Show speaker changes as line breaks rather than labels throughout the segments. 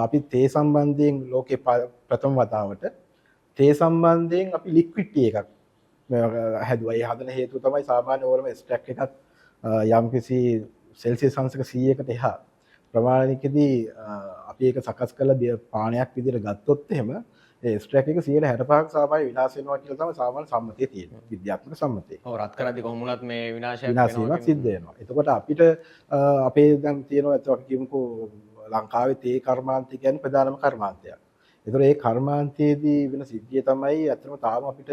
අපි තේ සම්බන්ධයෙන් ලෝකේ ප්‍රථම වතාවට තේ සම්බන්ධයෙන් අපි ලික්විඩ් ටී එකක් හැදුවා. ඒ හදන හේතුව තමයි සාමාන්‍ය ඕනම එක්ස්ට්‍රැක්ට් එකක් යම්කිසි සෙල්සියස් අංශක 100කට එහා ප්‍රමාණයකදී අපි ඒක සකස් කරලා පානයක් විදිහට ගත්තොත් එහෙම ඒ එක්ස්ට්‍රැක්ට් එක 65%ක් සාමාන්‍ය විනාශ වෙනවා කියලා තමයි සාමාන්‍ය සම්මතය තියෙන්නේ. විද්‍යාත්මක සම්මතය.
ඔව් රත් කරද්දී කොහොම වුණත් මේ විනාශයක්
වෙනවා සිද්ධ වෙනවා. එතකොට අපිට අපේ දැන් තියෙනවා අපි කියමුකෝ ලංකාවේ තේ කර්මාන්තය කියන්නේ ප්‍රධානම කර්මාන්තයක්. ඒතකොට ඒ කර්මාන්තයේදී වෙන සිද්ධිය තමයි අතරම තාම අපිට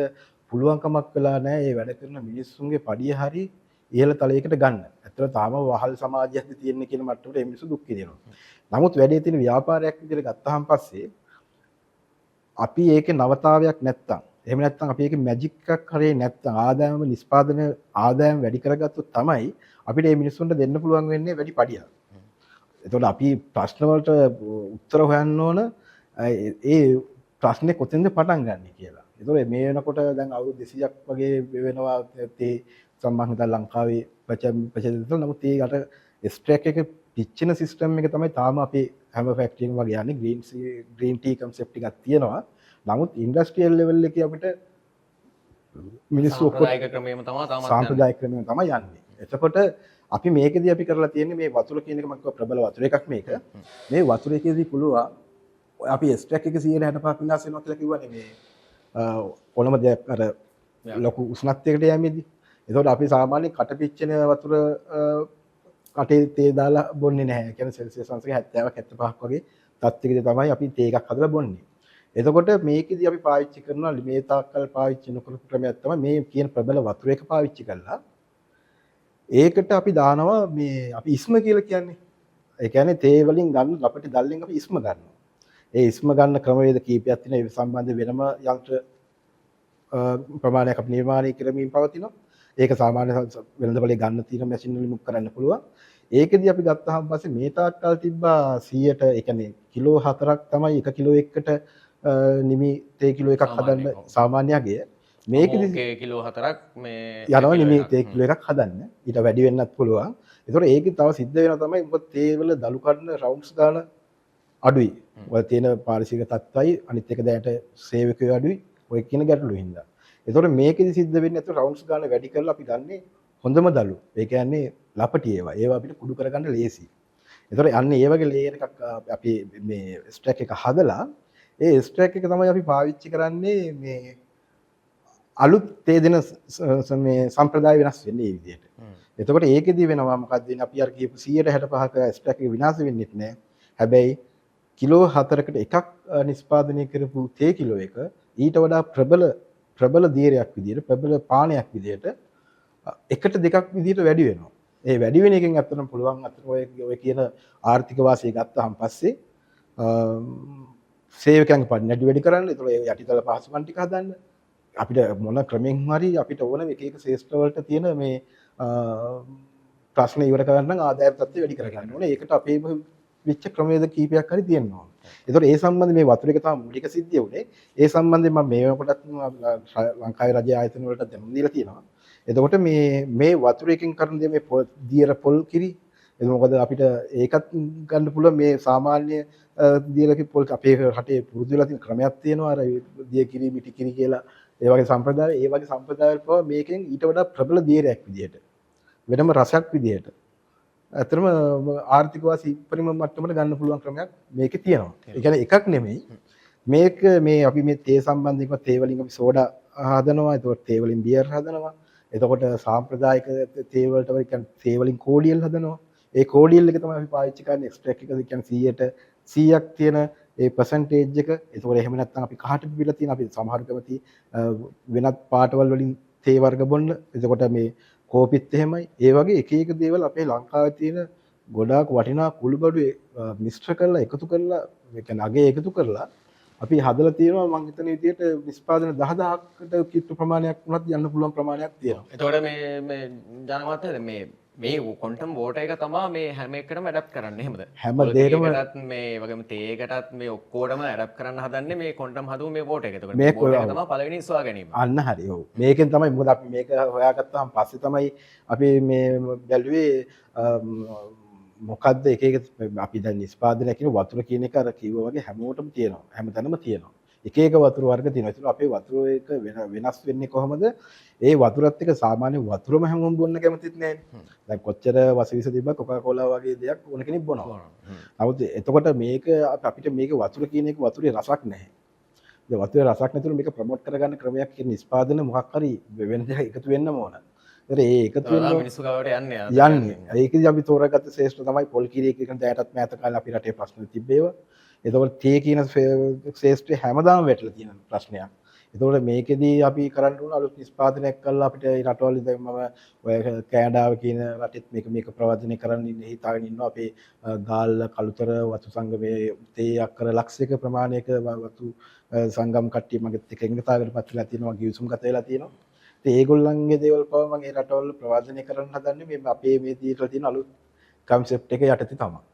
පුළුවන්කමක් වෙලා නැහැ මේ වැඩ කරන මිනිස්සුන්ගේ පඩිය හරි ඉහළ තලයකට ගන්න. ඇත්තට තාම වහල් සමාජයක්ද තියෙන්නේ කියන මට්ටමට මේ මිනිස්සු දුක් විඳිනවා. නමුත් වැඩේ තියෙන ව්‍යාපාරයක් විදිහට ගත්තාන් පස්සේ අපි ඒකේ නවතාවයක් නැත්තම් එහෙම නැත්තම් අපි ඒකේ මැජික් එකක් හරිය නැත්තම් ආදායම නිෂ්පාදන ආදායම වැඩි කරගත්තොත් තමයි අපිට මේ මිනිස්සුන්ට දෙන්න පුළුවන් වෙන්නේ වැඩි පඩියක්. එතකොට අපි ප්‍රශ්න වලට උත්තර හොයන්න ඕන ඒ ප්‍රශ්නේ කොතෙන්ද පටන් ගන්න කියලා. ඒතකොට මේ වෙනකොට දැන් අවුරුදු 200ක් වගේ වෙනවා තේ සම්බන්ධව ලංකාවේ ප්‍රචලිත. නමුත් ඒ යට එක්ස්ට්‍රැක්ට් එක පිච්චෙන සිස්ටම් එක තමයි තාම අපේ හැම ෆැක්ටරි එකම වගේ යන්නේ. ග්‍රීන් ටී කන්සෙප්ට් එකක් තියෙනවා. නමුත් ඉන්ඩස්ට්‍රියල් ලෙවල් එකේ අපිට මිනිස්සු සාම්ප්‍රදායික ක්‍රමයෙන් තමයි යන්නේ. එතකොට අපි මේකෙදී අපි කරලා තියෙන්නේ මේ වතුර කියන එක මම කිව්වා ප්‍රබල වතුර එකක් මේක. මේ වතුර එකේදී පුළුවන් අපි එක්ස්ට්‍රැක්ට් එක 65% විනාශ වෙනවා කියලා කිව්වනේ මේ කොළම දෙයක් අර ලොකු උෂ්ණත්වයකට යෑමේදී. එතකොට අපි සාමාන්‍යයෙන් කට පිච්චෙන වතුර කටේ තේ දාලා බොන්නේ නැහැ. කියන්නේ සෙල්සියස් අංශක 70ක් 75ක් වගේ තත්ත්වයකදී තමයි අපි තේ එකක් හදලා බොන්නේ. එතකොට මේකෙදී අපි පාවිච්චි කරනවා මේ තාක්කල් පාවිච්චි නොකරපු ක්‍රමයක් තමයි මේ කියන ප්‍රබල වතුර එක පාවිච්චි කරලා ඒකට අපි දානවා මේ අපි ඉස්ම කියලා කියන්නේ. ඒ කියන්නේ තේ වලින් ගන්න අපිට දැල්ලෙන් අපි ඉස්ම ගන්නවා. ඒ ඉස්ම ගන්න ක්‍රමවේද කීපයක් තියෙනවා. ඒ සම්බන්ධ වෙනම යන්ත්‍ර ප්‍රමාණයක් අපි නිර්මාණය කරමින් පවතිනවා. ඒක සාමාන්‍ය වෙළඳපොලේ ගන්න තියෙන මැෂින් වලින් මුක් කරන්න පුළුවන්. ඒකෙදී අපි ගත්තාම පස්සේ මේ තාක්කල් තිබ්බා 100ට ඒ කියන්නේ කිලෝ 4ක් තමයි 1 කිලෝ එකකට නිමි තේ කිලෝ එකක් හදන්න සාමාන්‍යයගේ. මේකෙදී
කිලෝ 4ක් මේ
යනවා නිමි තේ කිලෝ එකක් හදන්න. ඊට වැඩි වෙන්නත් පුළුවන්. ඒතකොට ඒකේ තව සිද්ධ වෙනවා තමයි මොකද තේ වල දලු කඩන රවුන්ඩ්ස් දාන අඩුයි. ඔය තියෙන පාරිශීලික තත්ත්වයි අනිත් එක දැනට සේවකයෝ අඩුයි. ඔය කියන ගැටලු හින්දා. ඒතකොට මේකෙදි සිද්ධ වෙන්නේ අතට රවුන්ඩ්ස් ගන්න වැඩි කරලා අපි ගන්නේ හොඳම දලු. ඒ කියන්නේ ලපටි ඒවා. ඒවා අපිට කුඩු කරගන්න ලේසි. ඒතකොට අන්න ඒ වගේ ලේයර් එකක් අපි මේ ස්ට්‍රැක් එක හදලා ඒ ස්ට්‍රැක් එක තමයි අපි පාවිච්චි කරන්නේ මේ අලුත් තේ දෙන මේ සම්ප්‍රදාය වෙනස් වෙන්නේ මේ විදිහට. එතකොට ඒකෙදි වෙනවා මොකක්ද වෙන්නේ අපි අර කියපු 165ක ස්ට්‍රැක් එක විනාශ වෙන්නෙත් නෑ. හැබැයි කිලෝ 4කට එකක් නිෂ්පාදනය කරපු තේ කිලෝ එක ඊට වඩා ප්‍රබල දීරයක් විදිහට ප්‍රබල පානයක් විදිහට එකට දෙකක් විදිහට වැඩි වෙනවා. ඒ වැඩි වෙන එකෙන් අත්තරම පුළුවන් අතර ඔය කියන ආර්ථික වාසිය ගත්තාන් පස්සේ සේවකයන්ගේ පඩි වැඩි කරන්න. ඒතකොට ඒ යටිතල පහසුකම් ටික හදන්න. අපිට මොන ක්‍රමෙන් හරි අපිට ඕන එක එක ශේෂ්ත්‍ර වලට තියෙන මේ ප්‍රශ්න ඉවර කරන්න නම් ආදායම් තත්ත්වය වැඩි කරගන්න ඕනේ. ඒකට අපේ විච්ච ක්‍රමවේද කීපයක් හරි තියෙනවා. ඒතකොට ඒ සම්බන්ධයෙන් මේ වතුර එක තමයි මූලික සිද්ධිය උනේ. ඒ සම්බන්ධයෙන් මම මේ වෙනකොටත් ලංකාවේ රජයේ ආයතන වලට දැනුම් දීලා තියෙනවා. එතකොට මේ වතුර එකෙන් කරන දේ මේ දියර පොල් කිරි. ඒක මොකද අපිට ඒකත් ගන්න පුළුවන් මේ සාමාන්‍ය දියර පොල් අපේ රටේ පුරුදු වෙලා තියෙන ක්‍රමයක් තියෙනවා. අර දිය කිරි මිටි කිරි කියලා ඒ වගේ සම්ප්‍රදාය වල පවා මේකෙන් ඊට වඩා ප්‍රබල දියරයක් විදියට වෙනම රසයක් විදියට ඇත්තටම ආර්ථික වාසි පරිම මට්ටමට ගන්න පුළුවන් ක්‍රමයක් මේකේ තියෙනවා. ඒ කියන්නේ එකක් නෙමෙයි. මේක මේ අපි මේ තේ සම්බන්ධව තේ වලින් අපි සෝඩා හදනවා. ඒතකොට තේ වලින් බියර් හදනවා. එතකොට සාම්ප්‍රදායික තේ වලට කියන්නේ තේ වලින් කෝඩියල් හදනවා. ඒ කෝඩියල් එක තමයි අපි පාවිච්චි කරන්නේ එක්ස්ට්‍රැක්ට් එක කියන්නේ 100ක් තියෙන ඒ පර්සන්ටේජ් එක. ඒතකොට එහෙම නැත්නම් අපි කහට පිපිලා තියෙන අපි සමහර කැමති වෙනත් පාටවල් වලින් තේ වර්ග බොන්න. එතකොට මේ කෝපිත් එහෙමයි. ඒ වගේ එක එක දේවල් අපේ ලංකාවේ තියෙන ගොඩාක් වටිනා කුළුබඩු මිශ්‍ර කරලා එකතු කරලා ඒ කියන්නේ අගේ එකතු කරලා අපි හදලා තියෙනවා. මම හිතන විදිහට නිෂ්පාදන 10000කට කිට්ටු ප්‍රමාණයක් වුණත් යන්න පුළුවන් ප්‍රමාණයක් තියෙනවා.
එතකොට මේ ජනමතද මේ ක්වොන්ටම් වෝටර් එක තමයි මේ හැම එකටම ඇඩැප්ට් කරන්නේ. එහෙමද?
හැම දෙයකටම
මේ වගේම තේකටත් මේ ඔක්කොටම ඇඩැප්ට් කරන්න හදන්නේ මේ ක්වොන්ටම් හදුව මේ වෝටර් එක. එතකොට මේ වෝටර් එක තමයි පළවෙනි ඉස්වා ගැනීම.
අන්න හරි. ඔව්. මේකෙන් තමයි මොකද අපි මේක හොයාගත්තාම පස්සේ තමයි අපි මේ බැලුවේ මොකද්ද එක එක අපි දැන් නිෂ්පාදනය කියන වතුර කියන එක අර කිව්වා වගේ හැමෝටම තියෙනවා. හැමතැනම තියෙනවා. එක එක වතුර වර්ග තියෙනවා. ඒතකොට අපේ වතුර එක වෙනස් වෙන්නේ කොහොමද? ඒ වතුරත් එක්ක සාමාන්‍ය වතුරම හැමෝම බොන්න කැමතිත් නැහැ. දැන් කොච්චර වසවිස තිබ්බත් කොකාකෝලා වගේ දෙයක් ඕන කෙනෙක් බොනවා. නමුත් එතකොට මේක අපිට මේක වතුර කියන එක වතුරේ රසක් නැහැ. දැන් වතුරේ රසක් නැතුව මේක ප්‍රොමෝට් කරගන්න ක්‍රමයක් කියන නිෂ්පාදන මොකක් හරි වෙන දෙයක් එකතු වෙන්නම ඕන. ඒතර ඒ එකතු වෙන
මිනිස්සු ගාවට
යන්නේ. ඒකදී අපි තෝරාගත්ත ශ්‍රේෂ්ඨ තමයි පොල් කිරි කියන දැයටත් මෑත කාලේ අපි රටේ ප්‍රශ්න තිබ්බේව. එතකොට තේ කියන ශ්‍රේෂ්ඨය හැමදාම වැටලා තියෙන ප්‍රශ්නයක්. එතකොට මේකෙදී අපි කරන්න ඕන අලුත් නිෂ්පාදනයක් කරලා අපිට මේ රටවල දැන් මම ඔය කැනඩාව කියන රටෙත් මේක ප්‍රවර්ධනය කරන්න හිතාගෙන ඉන්නවා. අපේ ගාල්ල කළුතර වතු සංගමයේ තේ අක්කර ලක්ෂයක ප්‍රමාණයක වතු සංගම් කට්ටිය මගෙත් එක්ක එකඟතාවයකටපත් වෙලා තියෙනවා. ගිවිසුම් ගත වෙලා තියෙනවා. ඉතින් ඒගොල්ලන්ගේ දේවල් පව මම ඒ රටවල ප්‍රවර්ධනය කරන්න හදන්නේ මේ අපේ මේ දීලා තියෙන අලුත් කන්සෙප්ට් එක යටතේ තමයි.